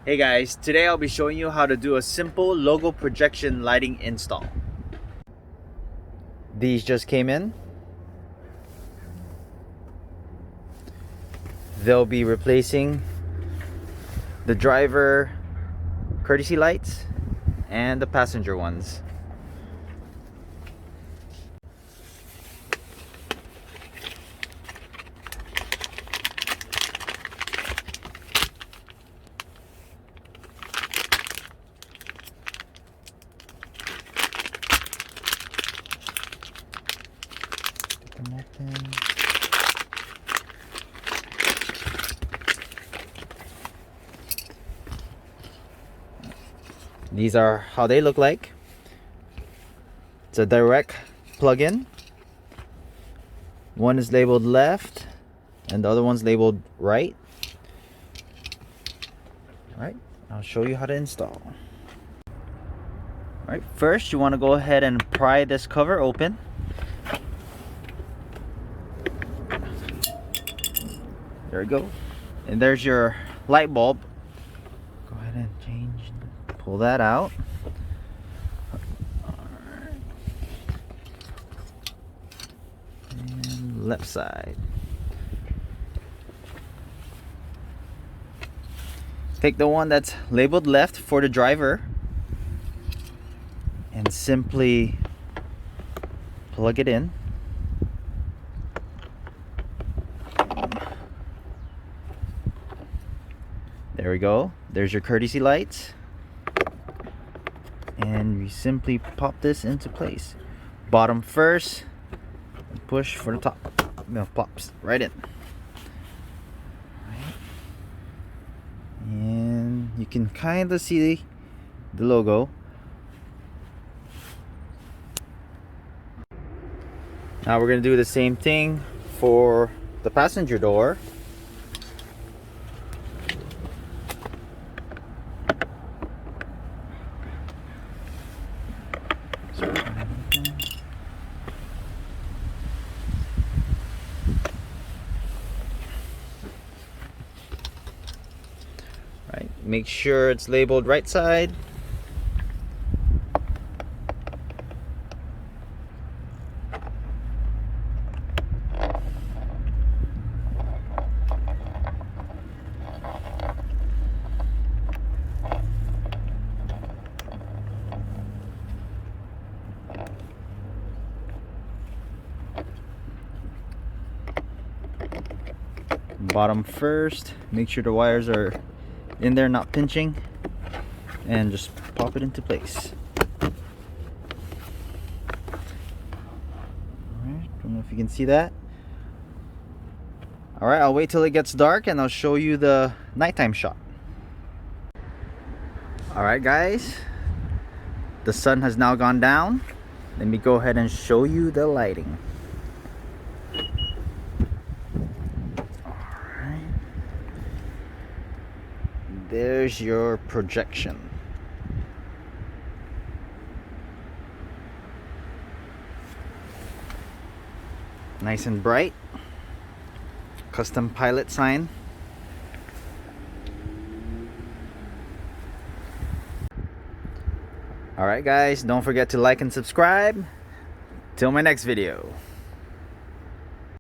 Hey guys, today I'll be showing you how to do a simple logo projection lighting install. These just came in. They'll be replacing the driver courtesy lights and the passenger ones. Get them open. These are how they look like. It's a direct plug-in. One is labeled left and the other one's labeled right. Alright, I'll show you how to install. Alright, first you want to go ahead and pry this cover open. There we go. And there's your light bulb. Go ahead and pull that out. And left side. Take the one that's labeled left for the driver and simply plug it in. There we go. There's your courtesy lights. And we simply pop this into place. Bottom first, and push for the top. No, pops right in. Right. And you can kind of see the logo. Now we're going to do the same thing for the passenger door. Right, make sure it's labeled right side. Bottom first, make sure the wires are in there, not pinching, and just pop it into place. Alright, don't know if you can see that. Alright, I'll wait till it gets dark and I'll show you the nighttime shot. Alright guys, the sun has now gone down. Let me go ahead and show you the lighting. There's your projection. Nice and bright. Custom pilot sign. Alright guys, don't forget to like and subscribe. Till my next video.